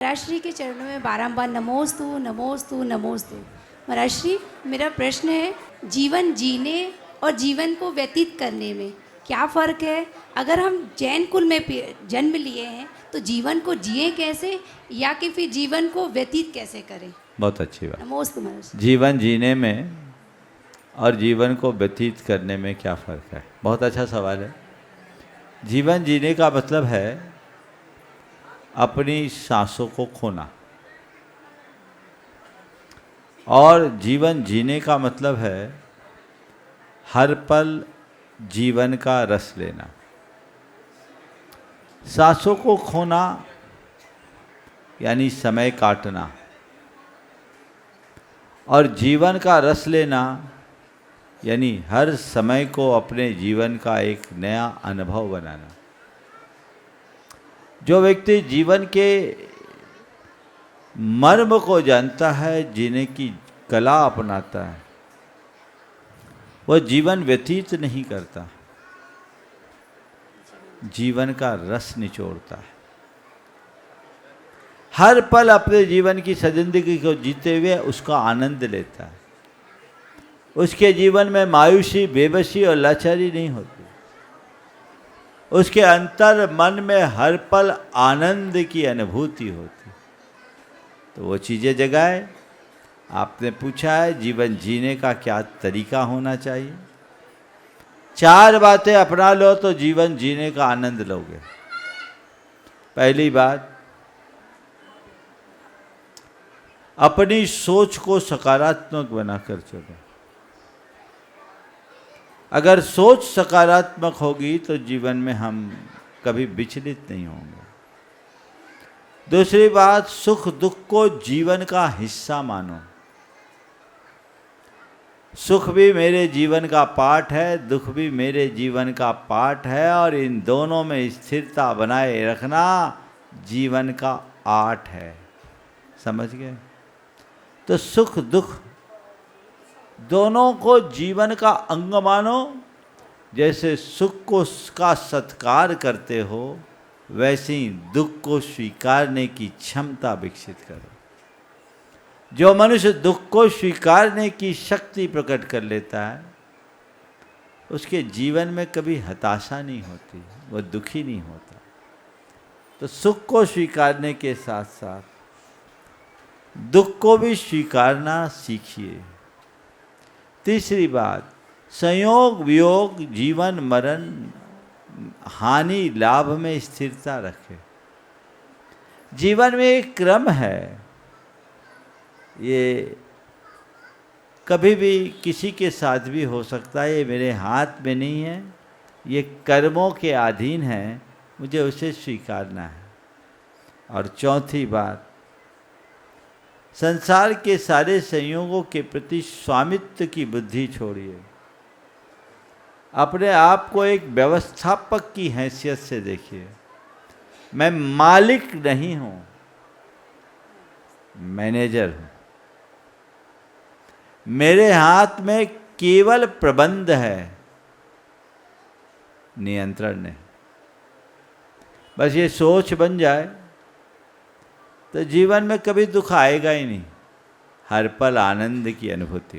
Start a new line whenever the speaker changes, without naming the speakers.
महाराज श्री के चरणों में बारंबार नमोस्तु नमोस्तु नमोस्तु। महाराज श्री, मेरा प्रश्न है, जीवन जीने और जीवन को व्यतीत करने में क्या फ़र्क है? अगर हम जैन कुल में जन्म लिए हैं तो जीवन को जिए कैसे, या कि फिर जीवन को व्यतीत कैसे करें?
बहुत अच्छी बात।
नमोस्तु महाराज।
जीवन जीने में और जीवन को व्यतीत करने में क्या फ़र्क है? बहुत अच्छा सवाल है। जीवन जीने का मतलब है अपनी सांसों को खोना, और जीवन जीने का मतलब है हर पल जीवन का रस लेना। सांसों को खोना यानी समय काटना, और जीवन का रस लेना यानी हर समय को अपने जीवन का एक नया अनुभव बनाना। जो व्यक्ति जीवन के मर्म को जानता है, जीने की कला अपनाता है, वह जीवन व्यतीत नहीं करता, जीवन का रस निचोड़ता है। हर पल अपने जीवन की सजिंदगी को जीते हुए उसका आनंद लेता है। उसके जीवन में मायूसी, बेबसी और लाचारी नहीं होती। उसके अंतर मन में हर पल आनंद की अनुभूति होती। तो वो चीज़ें जगाए। आपने पूछा है जीवन जीने का क्या तरीका होना चाहिए। 4 बातें अपना लो तो जीवन जीने का आनंद लोगे। पहली बात, अपनी सोच को सकारात्मक बनाकर चलो। अगर सोच सकारात्मक होगी तो जीवन में हम कभी विचलित नहीं होंगे। दूसरी बात, सुख दुख को जीवन का हिस्सा मानो। सुख भी मेरे जीवन का पार्ट है, दुख भी मेरे जीवन का पार्ट है, और इन दोनों में स्थिरता बनाए रखना जीवन का आर्ट है। समझ गए? तो सुख दुख दोनों को जीवन का अंग मानो। जैसे सुख को का सत्कार करते हो, वैसे ही दुख को स्वीकारने की क्षमता विकसित करो। जो मनुष्य दुख को स्वीकारने की शक्ति प्रकट कर लेता है, उसके जीवन में कभी हताशा नहीं होती, वह दुखी नहीं होता। तो सुख को स्वीकारने के साथ साथ दुख को भी स्वीकारना सीखिए। तीसरी बात, संयोग वियोग जीवन मरण हानि लाभ में स्थिरता रखे। जीवन में एक क्रम है, ये कभी भी किसी के साथ भी हो सकता है, ये मेरे हाथ में नहीं है, ये कर्मों के अधीन है, मुझे उसे स्वीकारना है। और चौथी बात, संसार के सारे संयोगों के प्रति स्वामित्व की बुद्धि छोड़िए। अपने आप को एक व्यवस्थापक की हैसियत से देखिए। मैं मालिक नहीं हूं, मैनेजर हूं। मेरे हाथ में केवल प्रबंध है, नियंत्रण नहीं। बस ये सोच बन जाए तो जीवन में कभी दुख आएगा ही नहीं, हर पल आनंद की अनुभूति।